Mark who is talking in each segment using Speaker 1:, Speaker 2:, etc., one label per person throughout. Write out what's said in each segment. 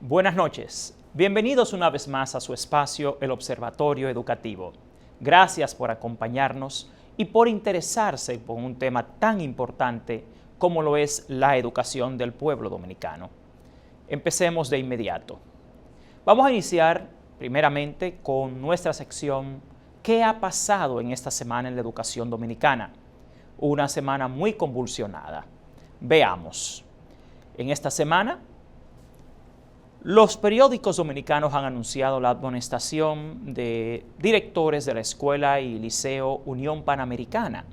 Speaker 1: Buenas noches. Bienvenidos una vez más a su espacio, el Observatorio Educativo. Gracias por acompañarnos y por interesarse por un tema tan importante como lo es la educación del pueblo dominicano. Empecemos de inmediato. Vamos a iniciar primeramente con nuestra sección ¿Qué ha pasado en esta semana en la educación dominicana? Una semana muy convulsionada. Veamos. En esta semana, los periódicos dominicanos han anunciado la amonestación de directores de la Escuela y Liceo Unión Panamericana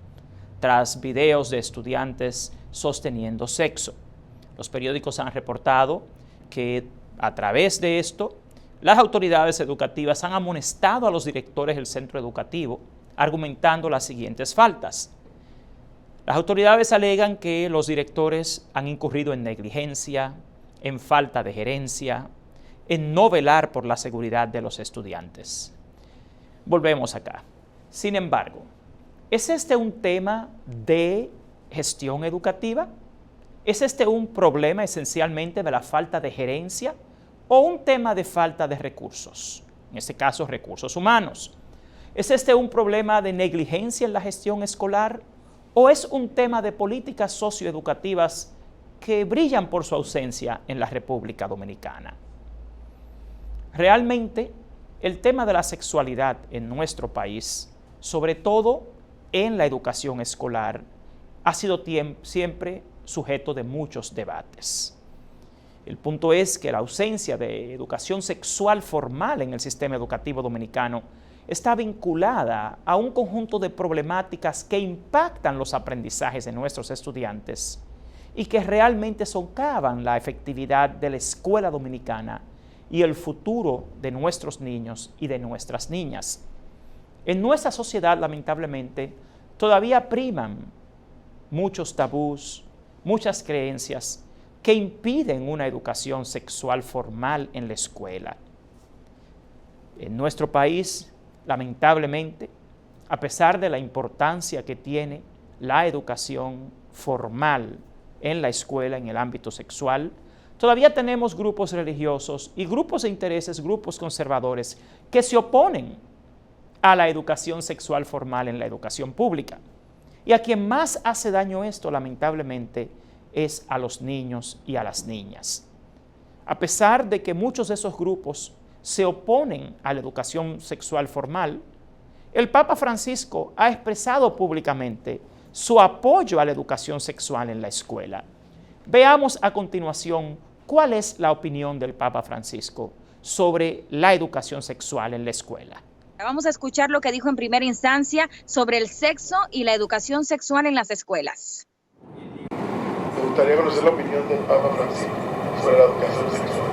Speaker 1: tras videos de estudiantes sosteniendo sexo. Los periódicos han reportado que a través de esto, las autoridades educativas han amonestado a los directores del centro educativo argumentando las siguientes faltas. Las autoridades alegan que los directores han incurrido en negligencia, en falta de gerencia, en no velar por la seguridad de los estudiantes. Volvemos acá. Sin embargo, ¿es este un tema de gestión educativa? ¿Es este un problema esencialmente de la falta de gerencia o un tema de falta de recursos? En este caso, recursos humanos. ¿Es este un problema de negligencia en la gestión escolar o es un tema de políticas socioeducativas que brillan por su ausencia en la República Dominicana? Realmente, el tema de la sexualidad en nuestro país, sobre todo en la educación escolar, ha sido siempre sujeto de muchos debates. El punto es que la ausencia de educación sexual formal en el sistema educativo dominicano está vinculada a un conjunto de problemáticas que impactan los aprendizajes de nuestros estudiantes y que realmente socavan la efectividad de la escuela dominicana y el futuro de nuestros niños y de nuestras niñas. En nuestra sociedad, lamentablemente, todavía priman muchos tabús, muchas creencias que impiden una educación sexual formal en la escuela. En nuestro país, lamentablemente, a pesar de la importancia que tiene la educación formal en la escuela, en el ámbito sexual, todavía tenemos grupos religiosos y grupos de intereses, grupos conservadores, que se oponen a la educación sexual formal en la educación pública. Y a quien más hace daño esto, lamentablemente, es a los niños y a las niñas. A pesar de que muchos de esos grupos se oponen a la educación sexual formal, el Papa Francisco ha expresado públicamente su apoyo a la educación sexual en la escuela. Veamos a continuación cuál es la opinión del Papa Francisco sobre la educación sexual en la escuela.
Speaker 2: Vamos a escuchar lo que dijo en primera instancia sobre el sexo y la educación sexual en las escuelas.
Speaker 3: Me gustaría conocer la opinión del Papa Francisco sobre la educación sexual.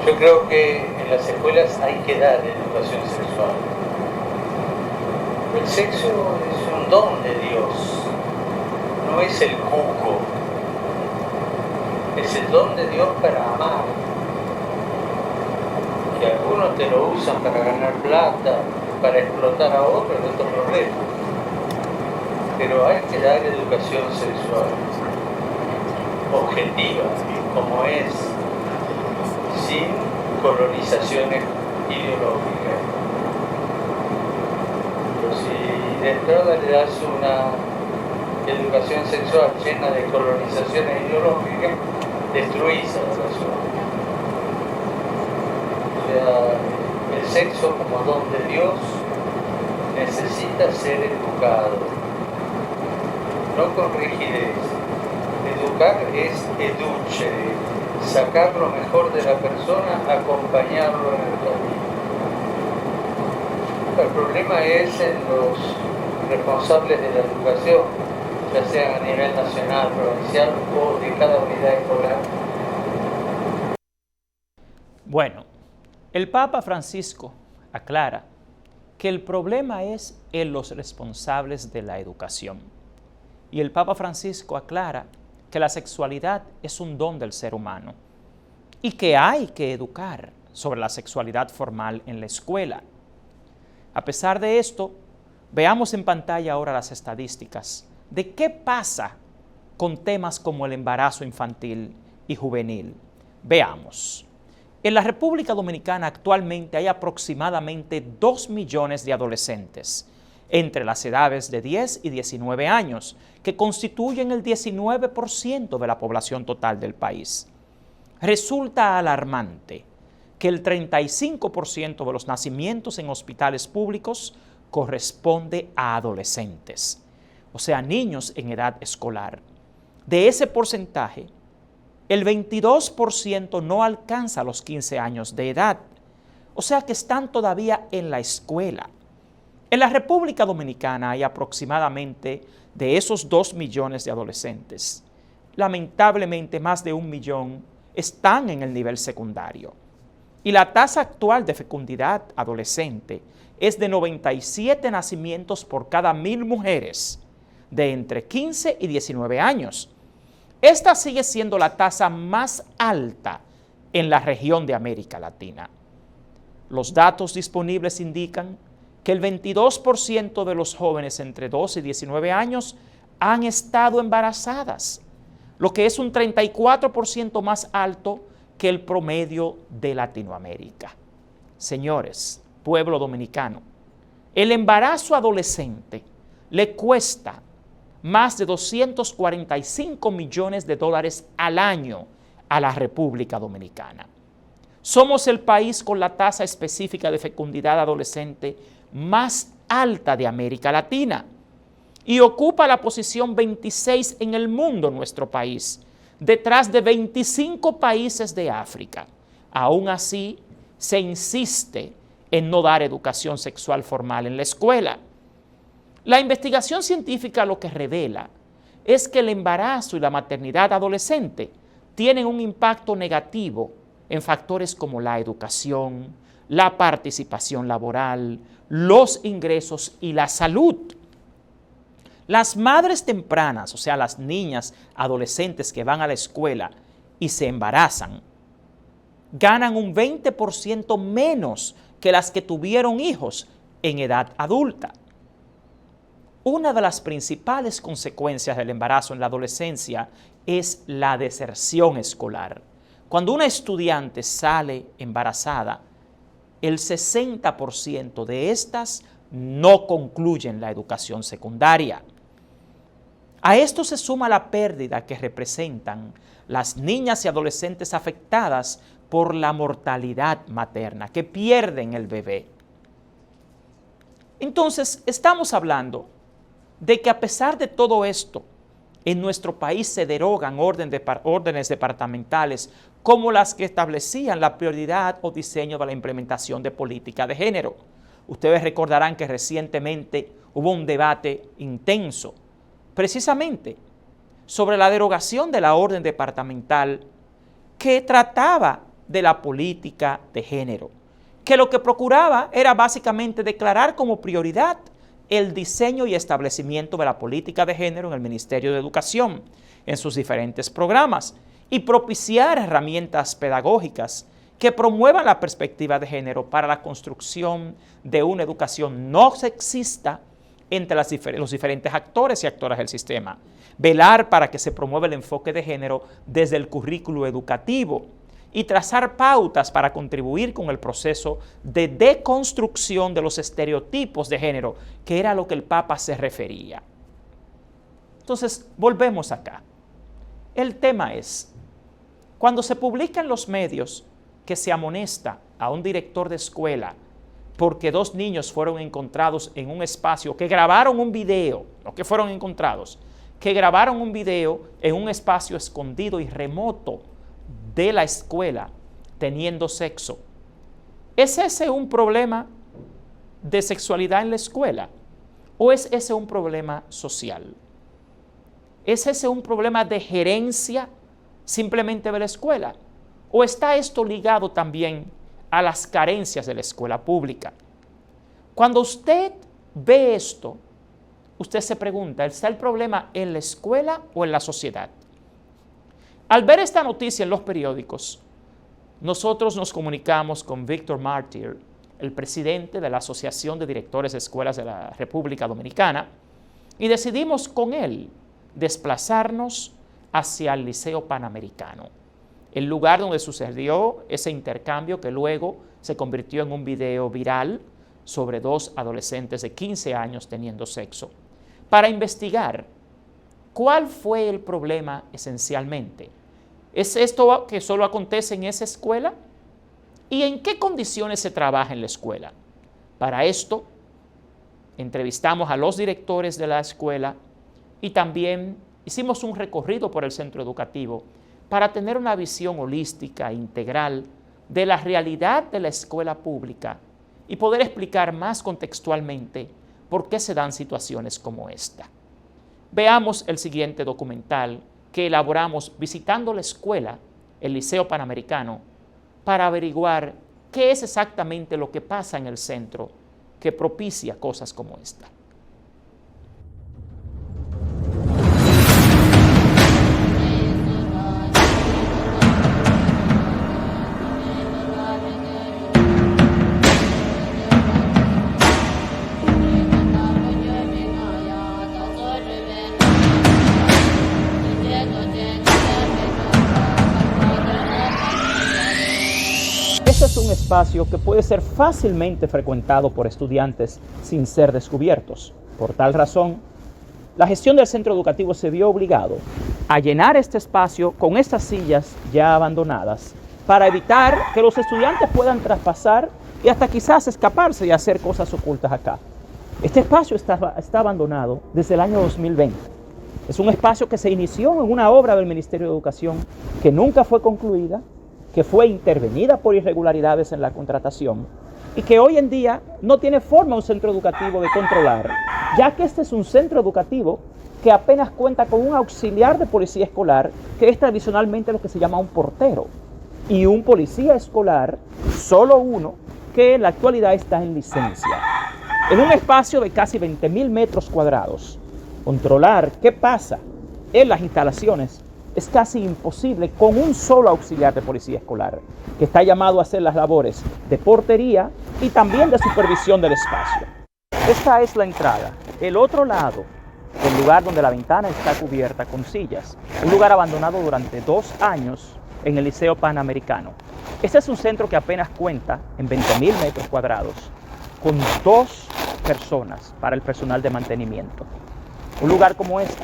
Speaker 4: Yo creo que en las escuelas hay que dar educación sexual. El sexo es un don de Dios, no es el cuco, es el don de Dios para amar. Que algunos te lo usan para ganar plata, para explotar a otros, es otro problema. Pero hay que dar educación sexual objetiva, como es, sin colonizaciones ideológicas. Pero si de entrada le das una educación sexual llena de colonizaciones ideológicas, destruís a la persona. O sea, el sexo como don de Dios necesita ser educado, no con rigidez. Educar es educere, sacar lo mejor de la persona, acompañarlo en el camino. El problema es en los responsables de la educación, ya sea a nivel nacional, provincial o de cada unidad escolar.
Speaker 1: Bueno, el Papa Francisco aclara que el problema es en los responsables de la educación. Y el Papa Francisco aclara que la sexualidad es un don del ser humano y que hay que educar sobre la sexualidad formal en la escuela. A pesar de esto, veamos en pantalla ahora las estadísticas de qué pasa con temas como el embarazo infantil y juvenil. Veamos. En la República Dominicana actualmente hay aproximadamente 2 millones de adolescentes entre las edades de 10 y 19 años, que constituyen el 19% de la población total del país. Resulta alarmante que el 35% de los nacimientos en hospitales públicos corresponde a adolescentes, o sea, niños en edad escolar. De ese porcentaje, el 22% no alcanza los 15 años de edad, o sea que están todavía en la escuela. En la República Dominicana hay aproximadamente de esos 2 millones de adolescentes. Lamentablemente, más de 1 millón están en el nivel secundario. Y la tasa actual de fecundidad adolescente es de 97 nacimientos por cada 1.000 mujeres de entre 15 y 19 años. Esta sigue siendo la tasa más alta en la región de América Latina. Los datos disponibles indican que el 22% de los jóvenes entre 12 y 19 años han estado embarazadas, lo que es un 34% más alto que el promedio de Latinoamérica. Señores, pueblo dominicano, el embarazo adolescente le cuesta más de 245 millones de dólares al año a la República Dominicana. Somos el país con la tasa específica de fecundidad adolescente más alta de América Latina y ocupa la posición 26 en el mundo nuestro país, detrás de 25 países de África. Aún así, se insiste en no dar educación sexual formal en la escuela. La investigación científica lo que revela es que el embarazo y la maternidad adolescente tienen un impacto negativo en factores como la educación, la participación laboral, los ingresos y la salud. Las madres tempranas, o sea, las niñas adolescentes que van a la escuela y se embarazan, ganan un 20% menos que las que tuvieron hijos en edad adulta. Una de las principales consecuencias del embarazo en la adolescencia es la deserción escolar. Cuando una estudiante sale embarazada, el 60% de estas no concluyen la educación secundaria. A esto se suma la pérdida que representan las niñas y adolescentes afectadas por la mortalidad materna, que pierden el bebé. Entonces, estamos hablando de que a pesar de todo esto, en nuestro país se derogan órdenes departamentales como las que establecían la prioridad o diseño de la implementación de política de género. Ustedes recordarán que recientemente hubo un debate intenso, precisamente sobre la derogación de la orden departamental que trataba de la política de género, que lo que procuraba era básicamente declarar como prioridad el diseño y establecimiento de la política de género en el Ministerio de Educación, en sus diferentes programas, y propiciar herramientas pedagógicas que promuevan la perspectiva de género para la construcción de una educación no sexista entre los diferentes actores y actoras del sistema. Velar para que se promueva el enfoque de género desde el currículo educativo y trazar pautas para contribuir con el proceso de deconstrucción de los estereotipos de género, que era a lo que el Papa se refería. Entonces, volvemos acá. El tema es, cuando se publica en los medios que se amonesta a un director de escuela porque 2 niños fueron encontrados en un espacio, que grabaron un video, no que fueron encontrados, que grabaron un video en un espacio escondido y remoto de la escuela teniendo sexo. ¿Es ese un problema de sexualidad en la escuela? ¿O es ese un problema social? ¿Es ese un problema de gerencia simplemente de la escuela? ¿O está esto ligado también a las carencias de la escuela pública? Cuando usted ve esto, usted se pregunta, ¿está el problema en la escuela o en la sociedad? Al ver esta noticia en los periódicos, nosotros nos comunicamos con Víctor Martyr, el presidente de la Asociación de Directores de Escuelas de la República Dominicana, y decidimos con él desplazarnos hacia el Liceo Panamericano, el lugar donde sucedió ese intercambio que luego se convirtió en un video viral sobre dos adolescentes de 15 años teniendo sexo, para investigar cuál fue el problema esencialmente. ¿Es esto que solo acontece en esa escuela? ¿Y en qué condiciones se trabaja en la escuela? Para esto, entrevistamos a los directores de la escuela y también hicimos un recorrido por el centro educativo para tener una visión holística, integral, de la realidad de la escuela pública y poder explicar más contextualmente por qué se dan situaciones como esta. Veamos el siguiente documental que elaboramos visitando la escuela, el Liceo Panamericano, para averiguar qué es exactamente lo que pasa en el centro que propicia cosas como esta. Este es un espacio que puede ser fácilmente frecuentado por estudiantes sin ser descubiertos. Por tal razón, la gestión del centro educativo se vio obligado a llenar este espacio con estas sillas ya abandonadas para evitar que los estudiantes puedan traspasar y hasta quizás escaparse y hacer cosas ocultas acá. Este espacio está abandonado desde el año 2020. Es un espacio que se inició en una obra del Ministerio de Educación que nunca fue concluida, que fue intervenida por irregularidades en la contratación y que hoy en día no tiene forma un centro educativo de controlar, ya que este es un centro educativo que apenas cuenta con un auxiliar de policía escolar, que es tradicionalmente lo que se llama un portero, y un policía escolar, solo uno, que en la actualidad está en licencia. En un espacio de casi 20.000 metros cuadrados, controlar qué pasa en las instalaciones es casi imposible con un solo auxiliar de policía escolar, que está llamado a hacer las labores de portería y también de supervisión del espacio. Esta es la entrada. El otro lado, el lugar donde la ventana está cubierta con sillas, un lugar abandonado durante 2 años en el Liceo Panamericano. Este es un centro que apenas cuenta en 20.000 metros cuadrados, con 2 personas para el personal de mantenimiento. Un lugar como este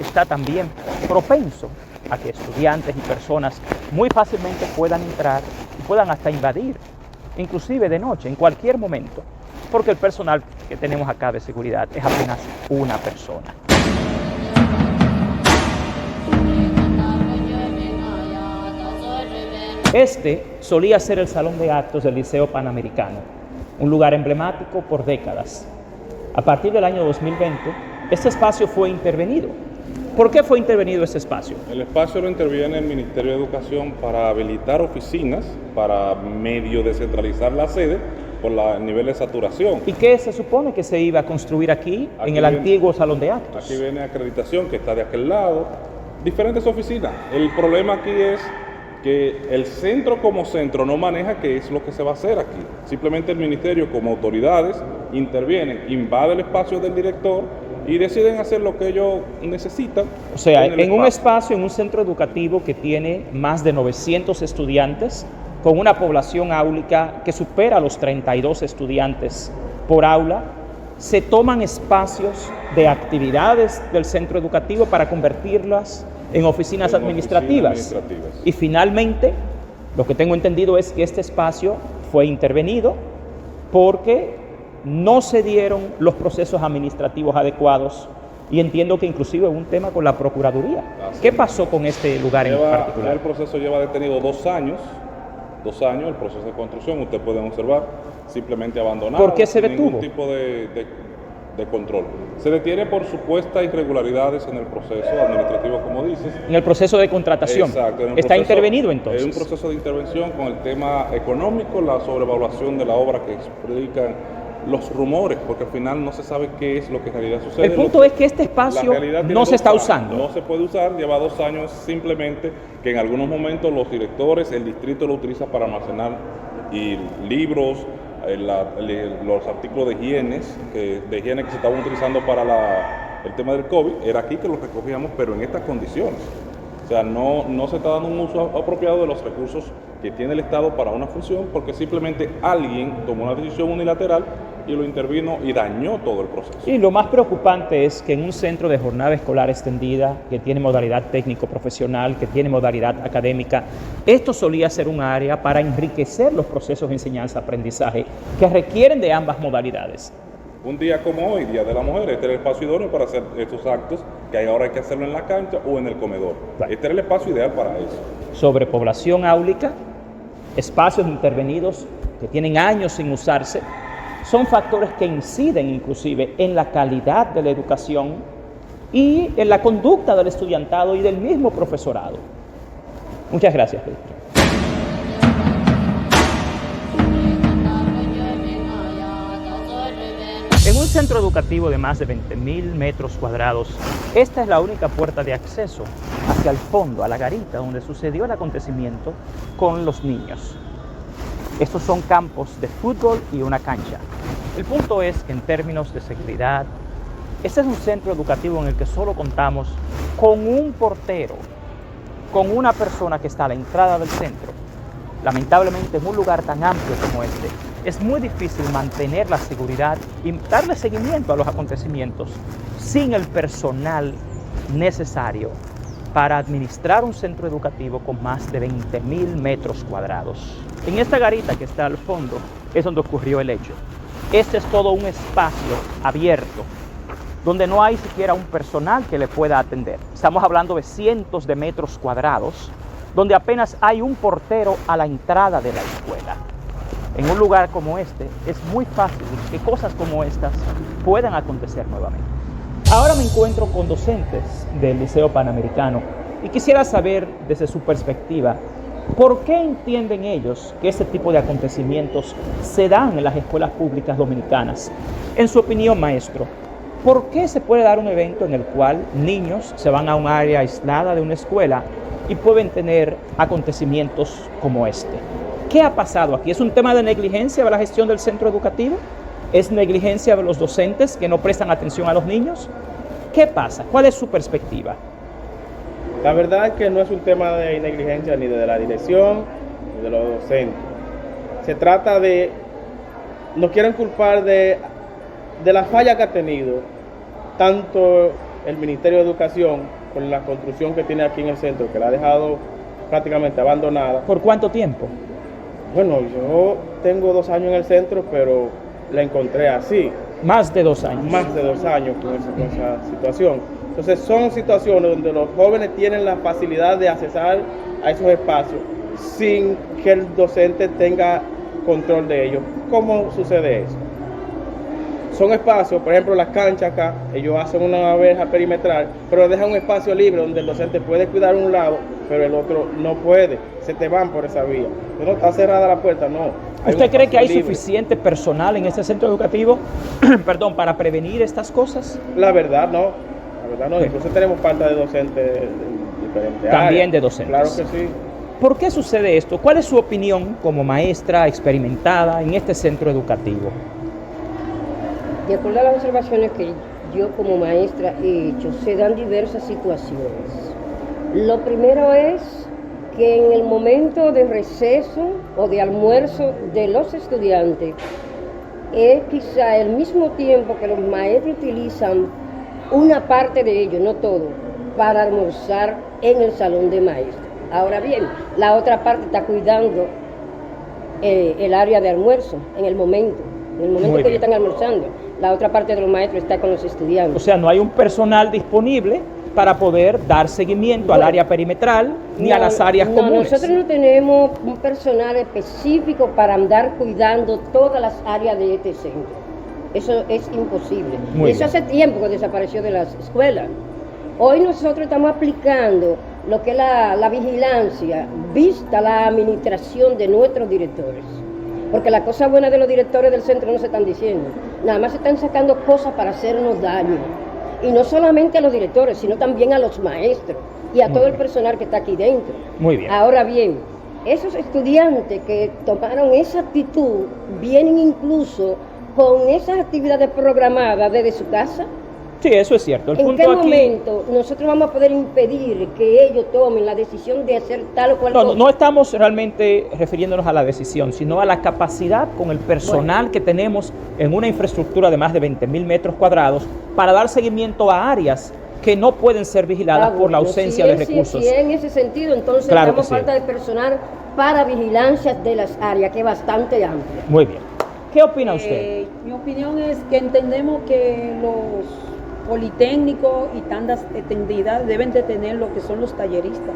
Speaker 1: está también propenso a que estudiantes y personas muy fácilmente puedan entrar y puedan hasta invadir, inclusive de noche, en cualquier momento, porque el personal que tenemos acá de seguridad es apenas una persona. Este solía ser el salón de actos del Liceo Panamericano, un lugar emblemático por décadas. A partir del año 2020, este espacio fue intervenido. ¿Por qué fue intervenido ese espacio?
Speaker 5: El espacio lo interviene el Ministerio de Educación para habilitar oficinas, para medio descentralizar la sede por el nivel de saturación.
Speaker 1: ¿Y qué se supone que se iba a construir aquí en el antiguo salón de actos?
Speaker 5: Aquí viene acreditación que está de aquel lado, diferentes oficinas. El problema aquí es que el centro como centro no maneja qué es lo que se va a hacer aquí. Simplemente el ministerio como autoridades intervienen, invade el espacio del director y deciden hacer lo que ellos necesitan.
Speaker 1: O sea, en un espacio, en un centro educativo que tiene más de 900 estudiantes, con una población áulica que supera los 32 estudiantes por aula, se toman espacios de actividades del centro educativo para convertirlas en oficinas administrativas. Y finalmente, lo que tengo entendido es que este espacio fue intervenido porque no se dieron los procesos administrativos adecuados y entiendo que inclusive hubo un tema con la Procuraduría. ¿Qué pasó con este lugar en particular?
Speaker 5: El proceso lleva detenido 2 años, el proceso de construcción, ustedes pueden observar, simplemente abandonado.
Speaker 1: ¿Por qué se detuvo?
Speaker 5: Ningún tipo de control. Se detiene por supuestas irregularidades en el proceso administrativo, como dices.
Speaker 1: En el proceso de contratación.
Speaker 5: Exacto.
Speaker 1: ¿Está intervenido entonces?
Speaker 5: Es un proceso de intervención con el tema económico, la sobrevaluación de la obra que explican los rumores, porque al final no se sabe qué es lo que en realidad sucede.
Speaker 1: El punto es que este espacio no se está usando.
Speaker 5: No se puede usar, lleva 2 años simplemente que en algunos momentos los directores, el distrito lo utiliza para almacenar libros, los artículos de higiene que se estaban utilizando para el tema del COVID, era aquí que los recogíamos, pero en estas condiciones. O sea, no se está dando un uso apropiado de los recursos que tiene el Estado para una función, porque simplemente alguien tomó una decisión unilateral y lo intervino y dañó todo el proceso.
Speaker 1: Y lo más preocupante es que en un centro de jornada escolar extendida, que tiene modalidad técnico-profesional, que tiene modalidad académica, esto solía ser un área para enriquecer los procesos de enseñanza-aprendizaje que requieren de ambas modalidades.
Speaker 5: Un día como hoy, Día de la Mujer, este era el espacio idóneo para hacer estos actos que ahora hay que hacerlo en la cancha o en el comedor.
Speaker 1: Claro.
Speaker 5: Este era el espacio ideal para eso.
Speaker 1: Sobrepoblación áulica, espacios intervenidos que tienen años sin usarse, son factores que inciden inclusive en la calidad de la educación y en la conducta del estudiantado y del mismo profesorado. Muchas gracias, Pedro. En un centro educativo de más de 20.000 metros cuadrados, esta es la única puerta de acceso hacia el fondo, a la garita donde sucedió el acontecimiento con los niños. Estos son campos de fútbol y una cancha. El punto es que en términos de seguridad, este es un centro educativo en el que solo contamos con un portero, con una persona que está a la entrada del centro. Lamentablemente, en un lugar tan amplio como este, es muy difícil mantener la seguridad y darle seguimiento a los acontecimientos sin el personal necesario para administrar un centro educativo con más de 20.000 metros cuadrados. En esta garita que está al fondo es donde ocurrió el hecho. Este es todo un espacio abierto, donde no hay siquiera un personal que le pueda atender. Estamos hablando de cientos de metros cuadrados, donde apenas hay un portero a la entrada de la escuela. En un lugar como este, es muy fácil que cosas como estas puedan acontecer nuevamente. Ahora me encuentro con docentes del Liceo Panamericano y quisiera saber, desde su perspectiva, ¿por qué entienden ellos que este tipo de acontecimientos se dan en las escuelas públicas dominicanas? En su opinión, maestro, ¿por qué se puede dar un evento en el cual niños se van a un área aislada de una escuela y pueden tener acontecimientos como este? ¿Qué ha pasado aquí? ¿Es un tema de negligencia de la gestión del centro educativo? ¿Es negligencia de los docentes que no prestan atención a los niños? ¿Qué pasa? ¿Cuál es su perspectiva?
Speaker 6: La verdad es que no es un tema de negligencia ni de la dirección ni de los docentes. Se trata de, nos quieren culpar de la falla que ha tenido tanto el Ministerio de Educación con la construcción que tiene aquí en el centro, que la ha dejado prácticamente abandonada.
Speaker 1: ¿Por cuánto tiempo?
Speaker 6: Bueno, yo tengo 2 años en el centro, pero la encontré así.
Speaker 1: Más de 2 años.
Speaker 6: Más de 2 años con esa situación. Entonces son situaciones donde los jóvenes tienen la facilidad de accesar a esos espacios sin que el docente tenga control de ellos. ¿Cómo sucede eso? Son espacios, por ejemplo las canchas acá, ellos hacen una verja perimetral, pero dejan un espacio libre donde el docente puede cuidar un lado, pero el otro no puede, se te van por esa vía. No está cerrada la puerta, no.
Speaker 1: ¿Usted cree que hay suficiente personal en este centro educativo perdón, para prevenir estas cosas?
Speaker 6: La verdad no, incluso tenemos falta de docentes en diferentes áreas.
Speaker 1: También de docentes.
Speaker 6: Claro que sí.
Speaker 1: ¿Por qué sucede esto? ¿Cuál es su opinión como maestra experimentada en este centro educativo?
Speaker 7: De acuerdo a las observaciones que yo como maestra he hecho, se dan diversas situaciones. Lo primero es que en el momento de receso o de almuerzo de los estudiantes, es quizá el mismo tiempo que los maestros utilizan una parte de ellos, no todo, para almorzar en el salón de maestros. Ahora bien, la otra parte está cuidando el área de almuerzo en el momento que ellos están almorzando. La otra parte de los maestros está con los estudiantes.
Speaker 1: O sea, no hay un personal disponible para poder dar seguimiento al área perimetral ni a las áreas comunes.
Speaker 7: Nosotros no tenemos un personal específico para andar cuidando todas las áreas de este centro. Eso es imposible. Eso hace tiempo que desapareció de las escuelas. Hoy nosotros estamos aplicando lo que es la vigilancia, vista la administración de nuestros directores. Porque las cosas buenas de los directores del centro no se están diciendo. Nada más se están sacando cosas para hacernos daño. Y no solamente a los directores, sino también a los maestros y a todo el personal que está aquí dentro.
Speaker 1: Muy bien.
Speaker 7: Ahora bien, esos estudiantes que tomaron esa actitud vienen incluso con esas actividades programadas desde su casa.
Speaker 1: Sí, eso es cierto. El
Speaker 7: ¿En
Speaker 1: punto
Speaker 7: qué
Speaker 1: aquí,
Speaker 7: momento nosotros vamos a poder impedir que ellos tomen la decisión de hacer tal o cual
Speaker 1: no,
Speaker 7: cosa?
Speaker 1: no estamos realmente refiriéndonos a la decisión, sino a la capacidad con el personal que tenemos en una infraestructura de más de 20.000 metros cuadrados para dar seguimiento a áreas que no pueden ser vigiladas por la ausencia de recursos.
Speaker 7: Si es en ese sentido, entonces
Speaker 1: Claro que
Speaker 7: tenemos
Speaker 1: sí.
Speaker 7: falta de personal para vigilancia de las áreas, que es bastante amplia.
Speaker 1: Muy bien. ¿Qué opina usted?
Speaker 8: Mi opinión es que entendemos que los politécnicos y tandas extendidas deben de tener lo que son los talleristas.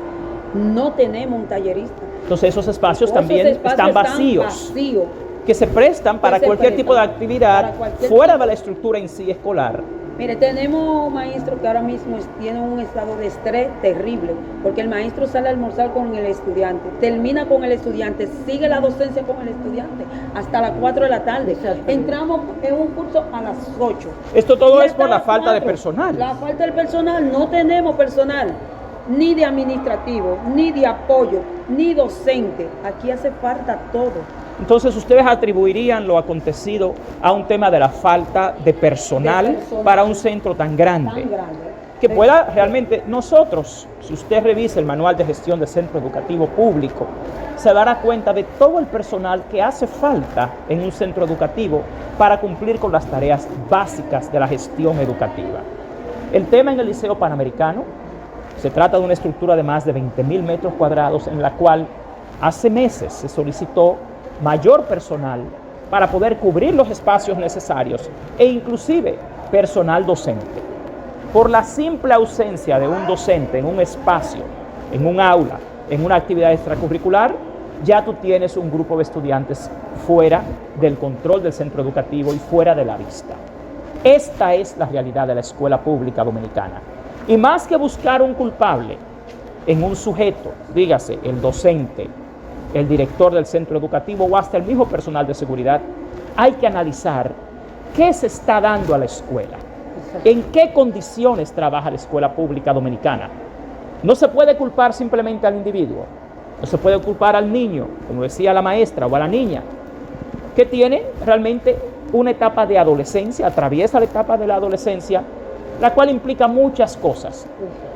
Speaker 8: No tenemos un tallerista.
Speaker 1: Entonces esos espacios
Speaker 8: Todos
Speaker 1: también
Speaker 8: esos espacios
Speaker 1: están vacíos,
Speaker 8: vacíos.
Speaker 1: que se prestan para
Speaker 8: se
Speaker 1: cualquier tipo de
Speaker 8: prestan
Speaker 1: actividad
Speaker 8: para cualquier
Speaker 1: fuera
Speaker 8: tipo.
Speaker 1: de la estructura en sí escolar.
Speaker 8: Mire, tenemos maestros que ahora mismo tienen un estado de estrés terrible, porque el maestro sale a almorzar con el estudiante, termina con el estudiante, sigue la docencia con el estudiante hasta las 4 de la tarde.
Speaker 7: Exactamente.
Speaker 8: Entramos en un curso a las 8.
Speaker 1: Esto todo
Speaker 8: Y
Speaker 1: es por
Speaker 8: hasta
Speaker 1: la
Speaker 8: las
Speaker 1: falta de
Speaker 8: 4.
Speaker 1: personal.
Speaker 8: La falta del personal, no tenemos personal, ni de administrativo, ni de apoyo, ni docente. Aquí hace falta todo.
Speaker 1: Entonces ustedes atribuirían lo acontecido a un tema de la falta de personal para un centro tan grande.
Speaker 8: Tan grande.
Speaker 1: Que pueda realmente nosotros, si usted revisa el manual de gestión de centro educativo público, se dará cuenta de todo el personal que hace falta en un centro educativo para cumplir con las tareas básicas de la gestión educativa. El tema en el Liceo Panamericano se trata de una estructura de más de 20.000 metros cuadrados en la cual hace meses se solicitó mayor personal para poder cubrir los espacios necesarios e inclusive personal docente. Por la simple ausencia de un docente en un espacio, en un aula, en una actividad extracurricular, ya tú tienes un grupo de estudiantes fuera del control del centro educativo y fuera de la vista. Esta es la realidad de la escuela pública dominicana. Y más que buscar un culpable en un sujeto, dígase el docente, el director del centro educativo o hasta el mismo personal de seguridad, hay que analizar qué se está dando a la escuela, en qué condiciones trabaja la escuela pública dominicana. No se puede culpar simplemente al individuo, no se puede culpar al niño, como decía la maestra, o a la niña, que tiene realmente una etapa de adolescencia, atraviesa la etapa de la adolescencia, la cual implica muchas cosas,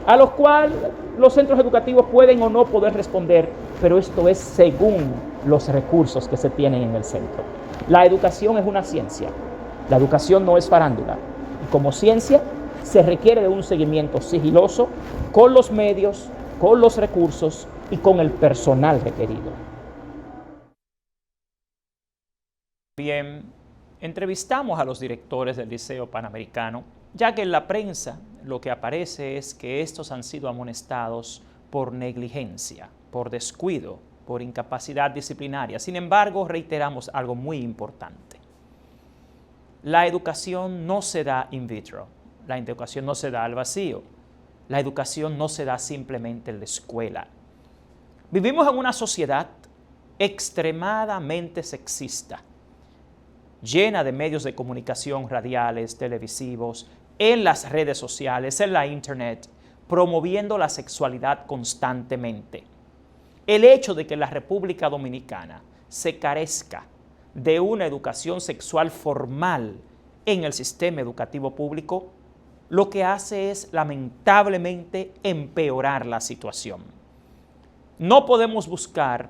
Speaker 1: a los cuales los centros educativos pueden o no poder responder, pero esto es según los recursos que se tienen en el centro. La educación es una ciencia, la educación no es farándula, y como ciencia se requiere de un seguimiento sigiloso con los medios, con los recursos y con el personal requerido. Bien, entrevistamos a los directores del Liceo Panamericano, ya que en la prensa lo que aparece es que estos han sido amonestados por negligencia, por descuido, por incapacidad disciplinaria. Sin embargo, reiteramos algo muy importante. La educación no se da in vitro, la educación no se da al vacío, la educación no se da simplemente en la escuela. Vivimos en una sociedad extremadamente sexista, llena de medios de comunicación radiales, televisivos, en las redes sociales, en la internet, promoviendo la sexualidad constantemente. El hecho de que la República Dominicana se carezca de una educación sexual formal en el sistema educativo público, lo que hace es lamentablemente empeorar la situación. No podemos buscar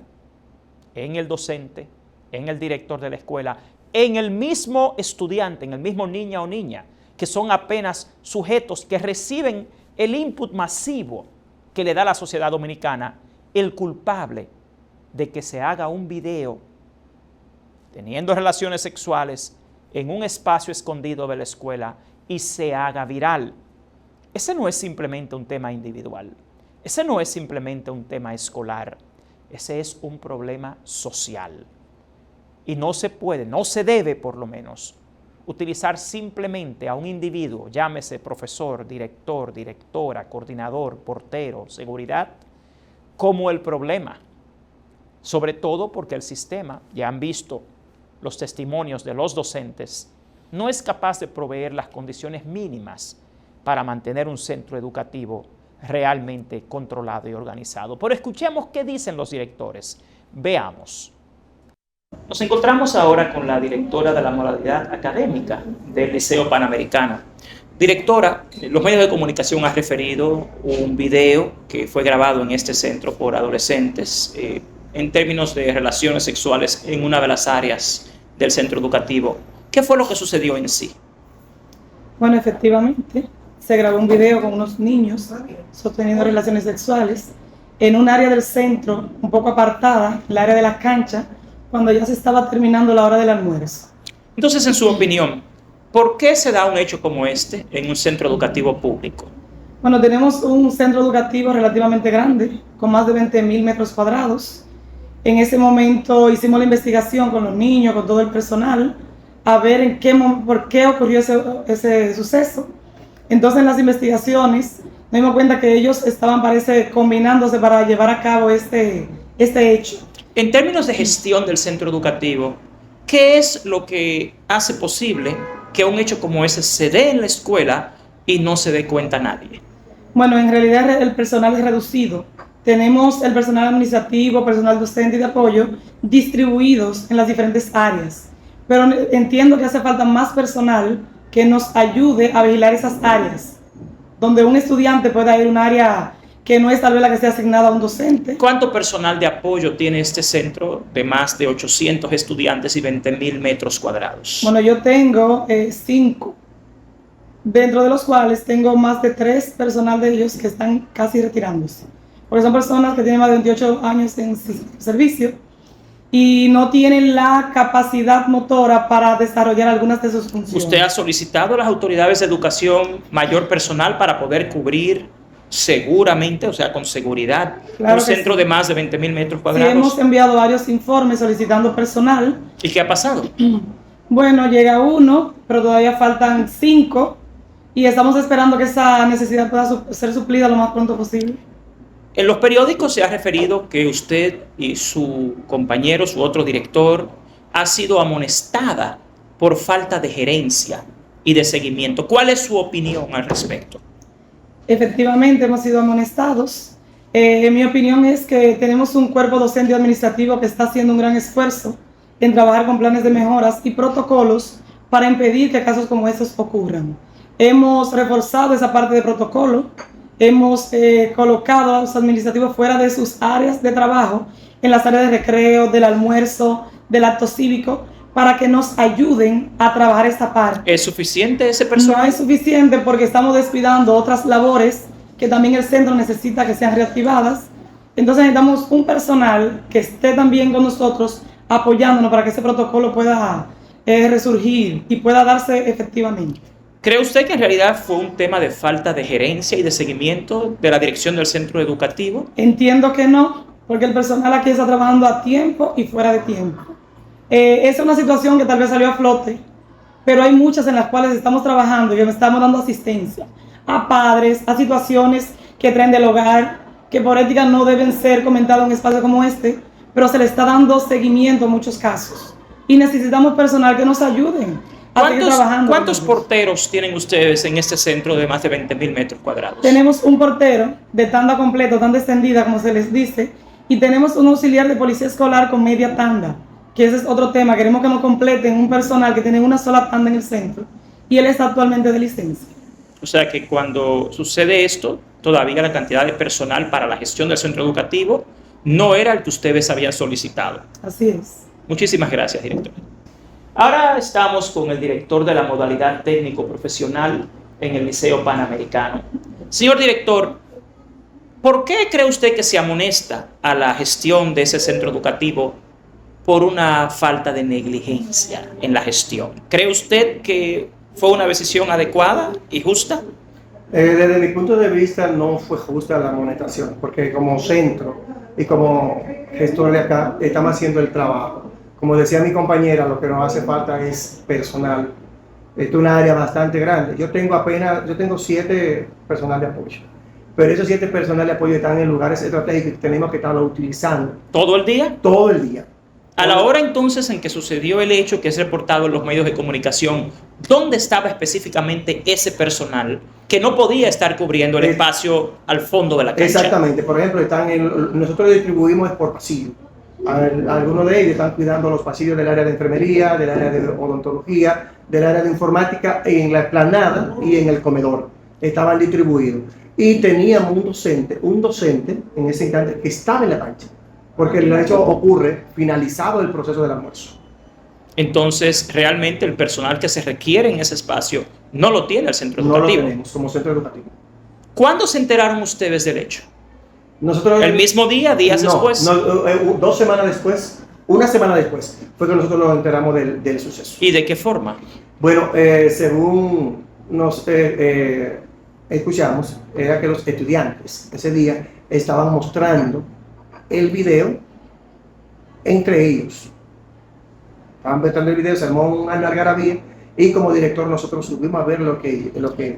Speaker 1: en el docente, en el director de la escuela, en el mismo estudiante, en el mismo niña o niña, que son apenas sujetos que reciben el input masivo que le da la sociedad dominicana, el culpable de que se haga un video teniendo relaciones sexuales en un espacio escondido de la escuela y se haga viral. Ese no es simplemente un tema individual, ese no es simplemente un tema escolar, ese es un problema social. Y no se puede, no se debe por lo menos, utilizar simplemente a un individuo, llámese profesor, director, directora, coordinador, portero, seguridad, como el problema. Sobre todo porque el sistema, ya han visto los testimonios de los docentes, no es capaz de proveer las condiciones mínimas para mantener un centro educativo realmente controlado y organizado. Pero escuchemos qué dicen los directores. Veamos. Nos encontramos ahora con la directora de la modalidad académica del Liceo Panamericano. Directora, los medios de comunicación han referido un video que fue grabado en este centro por adolescentes en términos de relaciones sexuales en una de las áreas del centro educativo. ¿Qué fue lo que sucedió en sí?
Speaker 9: Bueno, efectivamente, se grabó un video con unos niños sosteniendo relaciones sexuales en un área del centro un poco apartada, el área de la cancha, cuando ya se estaba terminando la hora del almuerzo.
Speaker 1: Entonces, en su opinión, ¿por qué se da un hecho como este en un centro educativo público?
Speaker 9: Bueno, tenemos un centro educativo relativamente grande, con más de 20.000 metros cuadrados. En ese momento hicimos la investigación con los niños, con todo el personal, a ver por qué ocurrió ese suceso. Entonces, en las investigaciones, nos dimos cuenta que ellos estaban, parece, combinándose para llevar a cabo este hecho.
Speaker 1: En términos de gestión del centro educativo, ¿qué es lo que hace posible que un hecho como ese se dé en la escuela y no se dé cuenta a nadie?
Speaker 9: Bueno, en realidad el personal es reducido. Tenemos el personal administrativo, personal docente y de apoyo distribuidos en las diferentes áreas. Pero entiendo que hace falta más personal que nos ayude a vigilar esas áreas, donde un estudiante pueda ir a un área que no es tal vez la que sea asignada a un docente.
Speaker 1: ¿Cuánto personal de apoyo tiene este centro de más de 800 estudiantes y 20.000 metros cuadrados?
Speaker 9: Bueno, yo tengo 5, dentro de los cuales tengo más de 3 personal de ellos que están casi retirándose, porque son personas que tienen más de 28 años en servicio y no tienen la capacidad motora para desarrollar algunas de sus funciones.
Speaker 1: ¿Usted ha solicitado a las autoridades de educación mayor personal para poder cubrir seguramente, o sea, con seguridad,
Speaker 9: claro,
Speaker 1: un centro
Speaker 9: sí,
Speaker 1: de más de 20.000 metros cuadrados?
Speaker 9: Sí, hemos enviado varios informes solicitando personal.
Speaker 1: ¿Y qué ha pasado?
Speaker 9: Bueno, llega 1, pero todavía faltan 5 y estamos esperando que esa necesidad pueda ser suplida lo más pronto posible.
Speaker 1: En los periódicos se ha referido que usted y su compañero, su otro director, ha sido amonestada por falta de gerencia y de seguimiento. ¿Cuál es su opinión al respecto?
Speaker 9: Efectivamente, hemos sido amonestados. Mi opinión es que tenemos un cuerpo docente y administrativo que está haciendo un gran esfuerzo en trabajar con planes de mejoras y protocolos para impedir que casos como estos ocurran. Hemos reforzado esa parte de protocolo. Hemos colocado a los administrativos fuera de sus áreas de trabajo, en las áreas de recreo, del almuerzo, del acto cívico, para que nos ayuden a trabajar esta parte.
Speaker 1: ¿Es suficiente ese personal?
Speaker 9: No es suficiente porque estamos descuidando otras labores que también el centro necesita que sean reactivadas. Entonces necesitamos un personal que esté también con nosotros apoyándonos para que ese protocolo pueda resurgir y pueda darse efectivamente.
Speaker 1: ¿Cree usted que en realidad fue un tema de falta de gerencia y de seguimiento de la dirección del centro educativo?
Speaker 9: Entiendo que no, porque el personal aquí está trabajando a tiempo y fuera de tiempo. Es una situación que tal vez salió a flote, pero hay muchas en las cuales estamos trabajando y estamos dando asistencia a padres, a situaciones que traen del hogar, que por ética no deben ser comentadas en un espacio como este, pero se le está dando seguimiento en muchos casos. Y necesitamos personal que nos ayuden.
Speaker 1: ¿Cuántos porteros tienen ustedes en este centro de más de 20.000 metros cuadrados?
Speaker 9: Tenemos un portero de tanda completa, tanda extendida, como se les dice, y tenemos un auxiliar de policía escolar con media tanda, que ese es otro tema. Queremos que nos completen un personal que tiene una sola tanda en el centro, y él está actualmente de licencia.
Speaker 1: O sea que cuando sucede esto, todavía la cantidad de personal para la gestión del centro educativo no era el que ustedes habían solicitado.
Speaker 9: Así es.
Speaker 1: Muchísimas gracias, director. Ahora estamos con el director de la modalidad técnico-profesional en el Liceo Panamericano. Señor director, ¿por qué cree usted que se amonesta a la gestión de ese centro educativo por una falta de negligencia en la gestión? ¿Cree usted que fue una decisión adecuada y justa?
Speaker 10: Desde mi punto de vista no fue justa la amonestación, porque como centro y como gestor de acá estamos haciendo el trabajo. Como decía mi compañera, lo que nos hace falta es personal. Esto es una área bastante grande. Yo tengo 7 personal de apoyo, pero esos 7 personal de apoyo están en lugares estratégicos que tenemos que estarlo utilizando.
Speaker 1: ¿Todo el día?
Speaker 10: Todo el día.
Speaker 1: A la hora entonces en que sucedió el hecho que es reportado en los medios de comunicación, ¿dónde estaba específicamente ese personal que no podía estar cubriendo el espacio al fondo de la cancha?
Speaker 10: Exactamente. Por ejemplo, nosotros distribuimos por pasillo. Algunos de ellos están cuidando los pasillos del área de enfermería, del área de odontología, del área de informática, en la explanada y en el comedor. Estaban distribuidos. Y teníamos un docente en ese instante que estaba en la cancha, porque el hecho ocurre finalizado el proceso del almuerzo.
Speaker 1: Entonces, realmente el personal que se requiere en ese espacio no lo tiene el centro educativo.
Speaker 10: No lo tenemos como centro educativo.
Speaker 1: ¿Cuándo se enteraron ustedes del hecho?
Speaker 10: Nosotros,
Speaker 1: ¿El mismo día, días después?
Speaker 10: No, 2 semanas después, una semana después, fue que nosotros nos enteramos del suceso.
Speaker 1: ¿Y de qué forma?
Speaker 10: Bueno, según nos escuchamos, era que los estudiantes ese día estaban mostrando el video entre ellos. Estaban mostrando el video, se armó una algarabía y como director nosotros subimos a ver lo que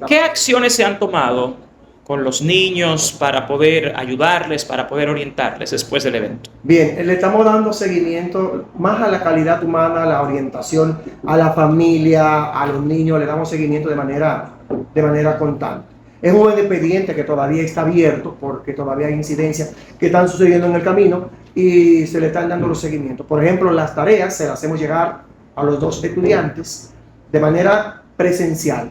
Speaker 1: ¿Qué acciones se han tomado con los niños para poder ayudarles, para poder orientarles después del evento?
Speaker 10: Bien, le estamos dando seguimiento más a la calidad humana, a la orientación, a la familia, a los niños, le damos seguimiento de manera constante. Es un buen expediente que todavía está abierto porque todavía hay incidencias que están sucediendo en el camino y se le están dando los seguimientos. Por ejemplo, las tareas se las hacemos llegar a los 2 estudiantes de manera presencial,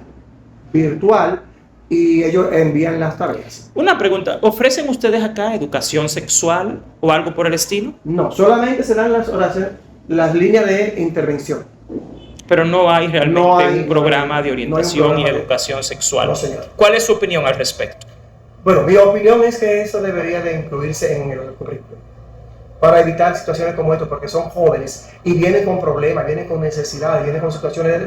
Speaker 10: virtual, y ellos envían las tareas.
Speaker 1: Una pregunta, ¿ofrecen ustedes acá educación sexual o algo por el estilo?
Speaker 10: No, solamente se dan las líneas de intervención.
Speaker 1: Pero no hay realmente un programa de orientación y educación sexual.
Speaker 10: No, señor.
Speaker 1: ¿Cuál es su opinión al respecto?
Speaker 10: Bueno, mi opinión es que eso debería de incluirse en el currículo para evitar situaciones como esto, porque son jóvenes y vienen con problemas, vienen con necesidades, vienen con situaciones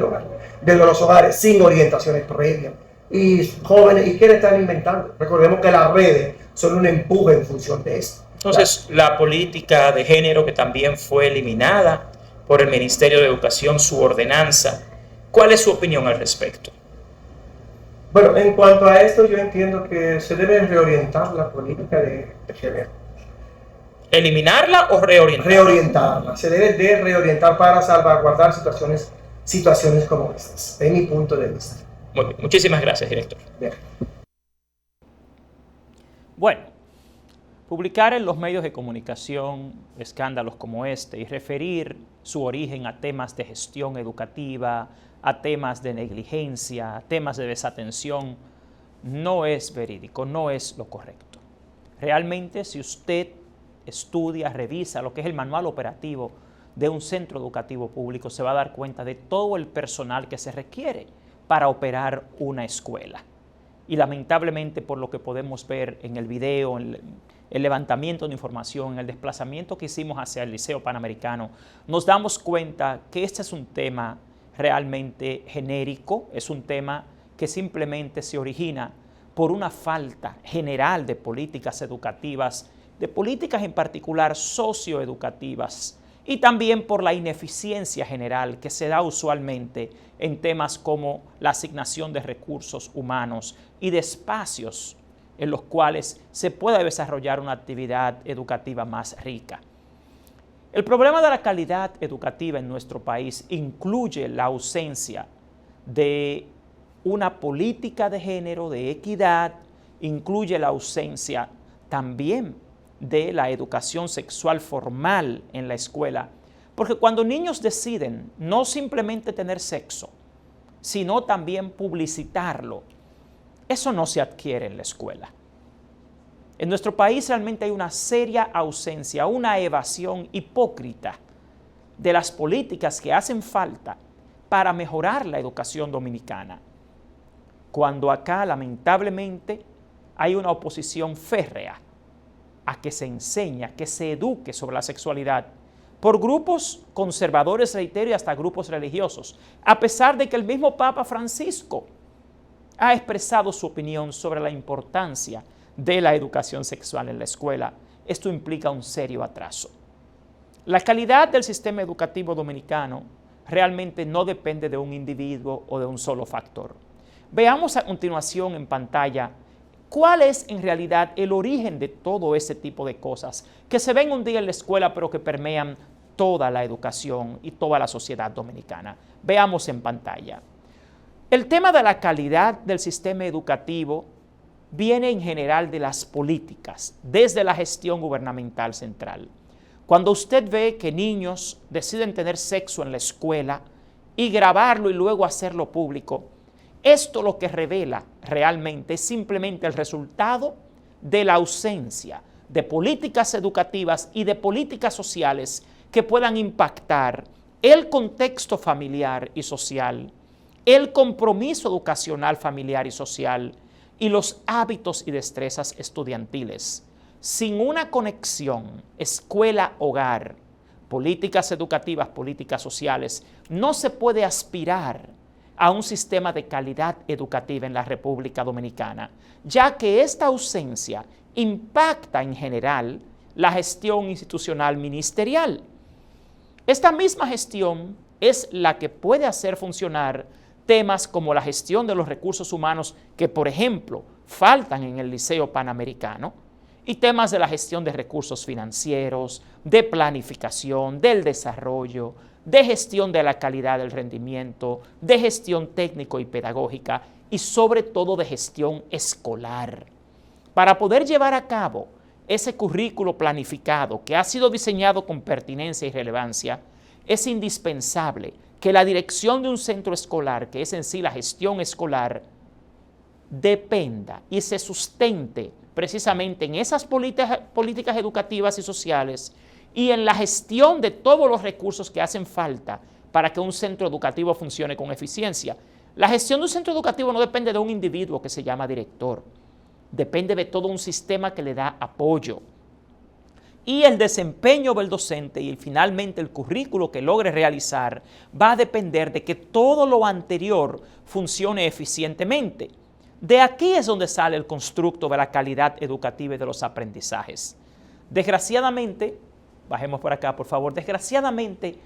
Speaker 10: de los hogares sin orientaciones previas. Y jóvenes, ¿y qué le están inventando? Recordemos que las redes son un empuje en función de esto.
Speaker 1: Entonces, la política de género, que también fue eliminada por el Ministerio de Educación, su ordenanza, ¿cuál es su opinión al respecto?
Speaker 10: Bueno, en cuanto a esto, yo entiendo que se debe reorientar la política de género.
Speaker 1: ¿Eliminarla o reorientarla?
Speaker 10: Reorientarla. Se debe de reorientar para salvaguardar situaciones como estas, de mi punto de vista.
Speaker 1: Muy bien. Muchísimas gracias, director.
Speaker 10: Bien.
Speaker 1: Bueno, publicar en los medios de comunicación escándalos como este y referir su origen a temas de gestión educativa, a temas de negligencia, a temas de desatención, no es verídico, no es lo correcto. Realmente, si usted estudia, revisa lo que es el manual operativo de un centro educativo público, se va a dar cuenta de todo el personal que se requiere para operar una escuela. Y lamentablemente, por lo que podemos ver en el video, en el levantamiento de información, en el desplazamiento que hicimos hacia el Liceo Panamericano, nos damos cuenta que este es un tema realmente genérico, es un tema que simplemente se origina por una falta general de políticas educativas, de políticas en particular socioeducativas, y también por la ineficiencia general que se da usualmente en temas como la asignación de recursos humanos y de espacios en los cuales se puede desarrollar una actividad educativa más rica. El problema de la calidad educativa en nuestro país incluye la ausencia de una política de género, de equidad, incluye la ausencia también de la educación sexual formal en la escuela, porque cuando niños deciden no simplemente tener sexo, sino también publicitarlo, eso no se adquiere en la escuela. En nuestro país realmente hay una seria ausencia, una evasión hipócrita de las políticas que hacen falta para mejorar la educación dominicana, cuando acá lamentablemente hay una oposición férrea a que se enseñe, a que se eduque sobre la sexualidad por grupos conservadores, reitero, y hasta grupos religiosos, a pesar de que el mismo Papa Francisco ha expresado su opinión sobre la importancia de la educación sexual en la escuela. Esto implica un serio atraso. La calidad del sistema educativo dominicano realmente no depende de un individuo o de un solo factor. Veamos a continuación en pantalla cuál es en realidad el origen de todo ese tipo de cosas que se ven un día en la escuela pero que permean toda la educación y toda la sociedad dominicana. Veamos en pantalla. El tema de la calidad del sistema educativo viene en general de las políticas, desde la gestión gubernamental central. Cuando usted ve que niños deciden tener sexo en la escuela y grabarlo y luego hacerlo público, esto lo que revela realmente es simplemente el resultado de la ausencia de políticas educativas y de políticas sociales que puedan impactar el contexto familiar y social, el compromiso educacional familiar y social y los hábitos y destrezas estudiantiles. Sin una conexión escuela-hogar, políticas educativas, políticas sociales, no se puede aspirar a un sistema de calidad educativa en la República Dominicana, ya que esta ausencia impacta en general la gestión institucional ministerial. Esta misma gestión es la que puede hacer funcionar temas como la gestión de los recursos humanos que, por ejemplo, faltan en el Liceo Panamericano, y temas de la gestión de recursos financieros, de planificación, del desarrollo, de gestión de la calidad del rendimiento, de gestión técnico y pedagógica y sobre todo de gestión escolar. Para poder llevar a cabo ese currículo planificado que ha sido diseñado con pertinencia y relevancia, es indispensable que la dirección de un centro escolar, que es en sí la gestión escolar, dependa y se sustente precisamente en esas políticas educativas y sociales y en la gestión de todos los recursos que hacen falta para que un centro educativo funcione con eficiencia. La gestión de un centro educativo no depende de un individuo que se llama director, depende de todo un sistema que le da apoyo. Y el desempeño del docente y finalmente el currículo que logre realizar va a depender de que todo lo anterior funcione eficientemente. De aquí es donde sale el constructo de la calidad educativa y de los aprendizajes. Desgraciadamente, bajemos por acá por favor, desgraciadamente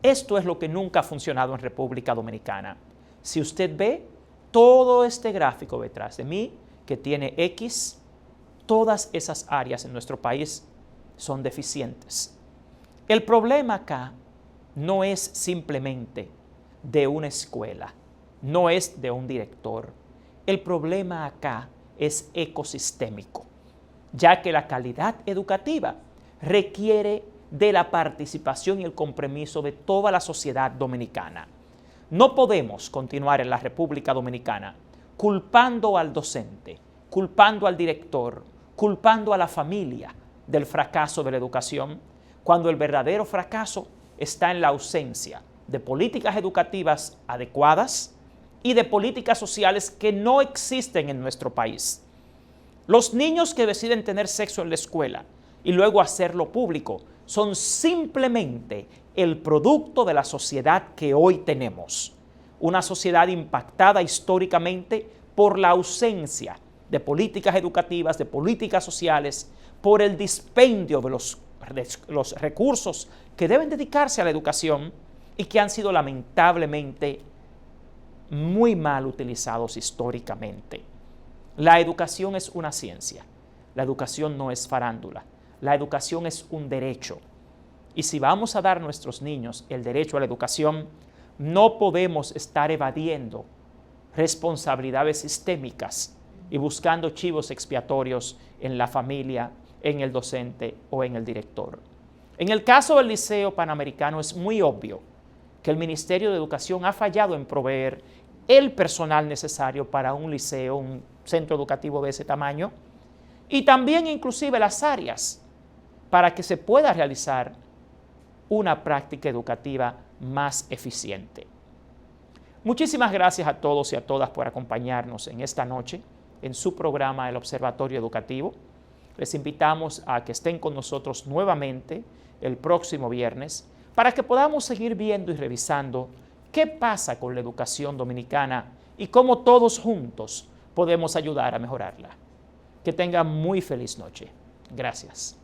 Speaker 1: esto es lo que nunca ha funcionado en República Dominicana. Si usted ve todo este gráfico detrás de mí, que tiene X, todas esas áreas en nuestro país son deficientes. El problema acá no es simplemente de una escuela, no es de un director. El problema acá es ecosistémico, ya que la calidad educativa requiere de la participación y el compromiso de toda la sociedad dominicana. No podemos continuar en la República Dominicana culpando al docente, culpando al director, culpando a la familia del fracaso de la educación, cuando el verdadero fracaso está en la ausencia de políticas educativas adecuadas y de políticas sociales que no existen en nuestro país. Los niños que deciden tener sexo en la escuela y luego hacerlo público son simplemente el producto de la sociedad que hoy tenemos. Una sociedad impactada históricamente por la ausencia de políticas educativas, de políticas sociales, por el dispendio de los recursos que deben dedicarse a la educación y que han sido lamentablemente muy mal utilizados históricamente. La educación es una ciencia, la educación no es farándula, la educación es un derecho. Y si vamos a dar a nuestros niños el derecho a la educación, no podemos estar evadiendo responsabilidades sistémicas y buscando chivos expiatorios en la familia, en el docente o en el director. En el caso del Liceo Panamericano es muy obvio que el Ministerio de Educación ha fallado en proveer el personal necesario para un liceo, un centro educativo de ese tamaño, y también inclusive las áreas para que se pueda realizar una práctica educativa más eficiente. Muchísimas gracias a todos y a todas por acompañarnos en esta noche en su programa El Observatorio Educativo. Les invitamos a que estén con nosotros nuevamente el próximo viernes para que podamos seguir viendo y revisando qué pasa con la educación dominicana y cómo todos juntos podemos ayudar a mejorarla. Que tengan muy feliz noche. Gracias.